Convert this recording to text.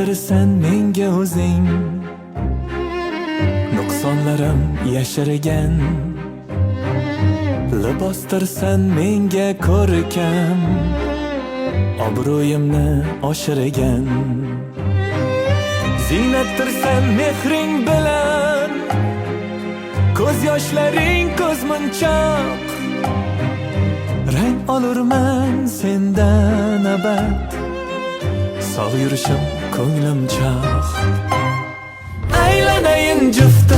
Libosdirsan menga o'zing, nuqsonlarim yashirgan. Libosdirsan menga ko'rkam, obro'yimni oshirgan. Ziynatdirsan mehring bilan, ko'z yoshlaring ko'zmunchoq. Rang olurman sendan abad, sog' yurishim ko'nglim choq. Aylanayin juft